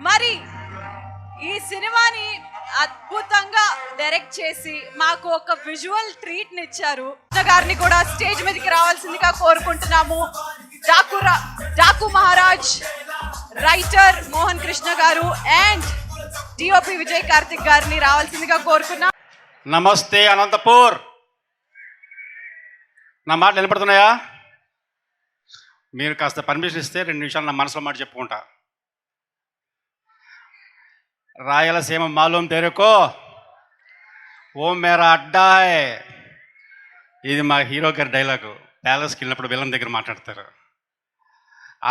మరి ఈ సినిమాని అద్భుతంగా డైరెక్ట్ చేసి మాకు ఒక విజువల్ ట్రీట్ ని ఇచ్చారు. గారిని కూడా స్టేజ్ మీదకి రావాల్సిందిగా కోరుకుంటున్నాము. డాకు మహారాజ్, రైటర్ మోహన్ కృష్ణ గారు అండ్ డిఓపి విజయ్ కార్తిక్ గారిని రావాల్సిందిగా కోరుకున్నాం. నమస్తే అనంతపూర్. నా మాటలు వినపడుతున్నాయా? మీరు కాస్త పర్మిషన్ ఇస్తే 2 నిమిషాలు నా మనసులో మాట చెప్పుకుంటా. రాయలసీమ మాలూం తెరుకో, ఓ మేరా అడ్డా హై. ఇది మా హీరో గారి డైలాగు. ప్యాలెస్కి వెళ్ళినప్పుడు విలన్ దగ్గర మాట్లాడతారు.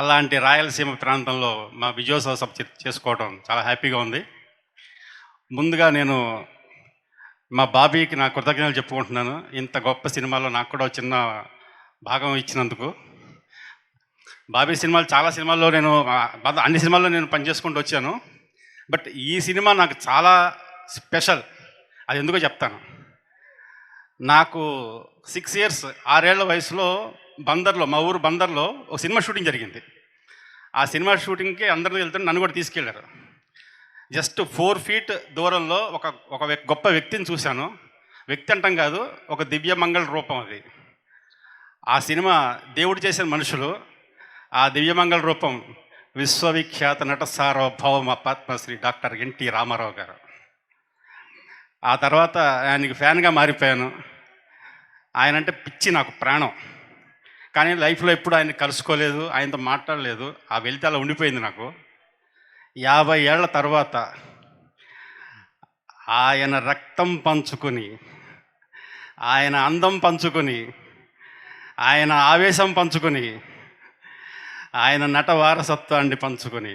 అలాంటి రాయలసీమ ప్రాంతంలో మా విజయోత్సవ సభ చేసుకోవడం చాలా హ్యాపీగా ఉంది. ముందుగా నేను మా బాబీకి నా కృతజ్ఞతలు చెప్పుకుంటున్నాను. ఇంత గొప్ప సినిమాలో నాకు కూడా చిన్న భాగం ఇచ్చినందుకు. బాబీ సినిమాలు చాలా సినిమాల్లో నేను అన్ని సినిమాల్లో నేను పనిచేసుకుంటూ వచ్చాను. బట్ ఈ సినిమా నాకు చాలా స్పెషల్. అది ఎందుకో చెప్తాను. నాకు 6 years 6 ఏళ్ల వయసులో బందర్లో, మా ఊరు బందర్లో ఒక సినిమా షూటింగ్ జరిగింది. ఆ సినిమా షూటింగ్కి అందరినీ వెళ్తుంటే నన్ను కూడా తీసుకెళ్లారు. జస్ట్ 4 feet దూరంలో ఒక గొప్ప వ్యక్తిని చూశాను. వ్యక్తి అంటాం కాదు, ఒక దివ్యమంగళ రూపం అది. ఆ సినిమా దేవుడు చేసిన మనుషులు. ఆ దివ్యమంగళ రూపం విశ్వవిఖ్యాత నట సార్వభౌమ పద్మశ్రీ డాక్టర్ ఎన్టీ రామారావు గారు. ఆ తర్వాత ఆయనకి ఫ్యాన్గా మారిపోయాను. ఆయన అంటే పిచ్చి, నాకు ప్రాణం. కానీ లైఫ్లో ఎప్పుడు ఆయన కలుసుకోలేదు, ఆయనతో మాట్లాడలేదు. ఆ వెళ్తే అలా ఉండిపోయింది నాకు. 50 ఏళ్ల తర్వాత ఆయన రక్తం పంచుకొని, ఆయన అందం పంచుకొని, ఆయన ఆవేశం పంచుకొని, ఆయన నట వారసత్వాన్ని పంచుకొని,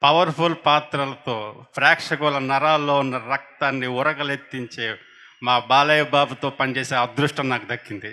పవర్ఫుల్ పాత్రలతో ప్రేక్షకుల నరాల్లో ఉన్న రక్తాన్ని ఉరగలెత్తించే మా బాలయ్య బాబుతో పనిచేసే అదృష్టం నాకు దక్కింది.